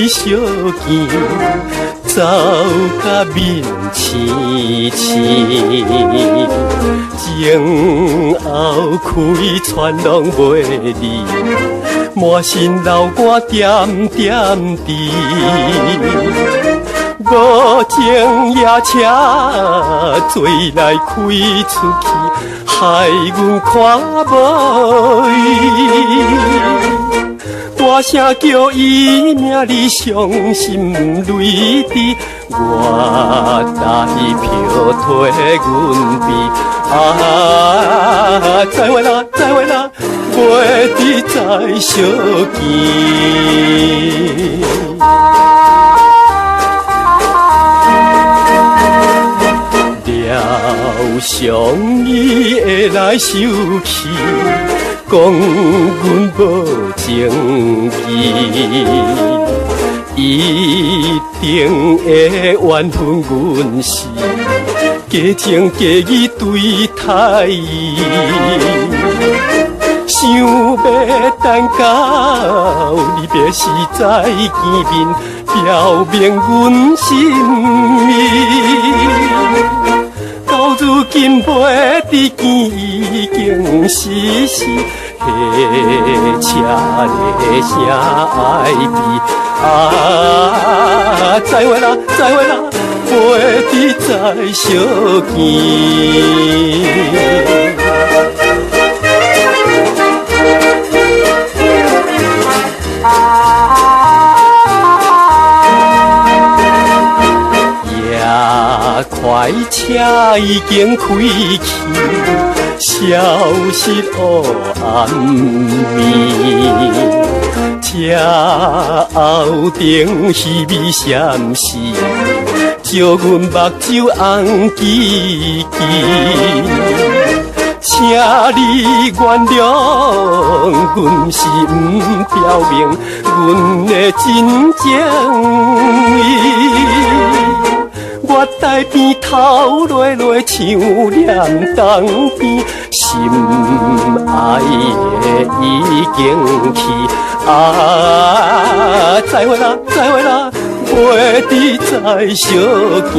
小见，走甲面青青，前后开穿拢袂离，满身流汗点点滴。无情夜车醉来开出去，害阮看无伊。大声叫伊名，你伤心泪滴，我台票替阮比。啊，再会啦，再会啦，袂得再相见。了伤伊会来受气。讲阮无情义，一定会怨恨阮是假情假意对待伊，想要等到离别时再见面，表明阮心意。到如今袂得见，已经死死，迄车的声爱悲。啊，再会啦，再会啦，袂得再相见。快车已经开去，消失黑暗暝。车后顶虚微闪烁，照阮目睭红记记。请你原谅，阮是不表明阮的真情意。我在边头落落像念东边，心爱的已经去。啊，再会啦，再会啦，袂得再相见。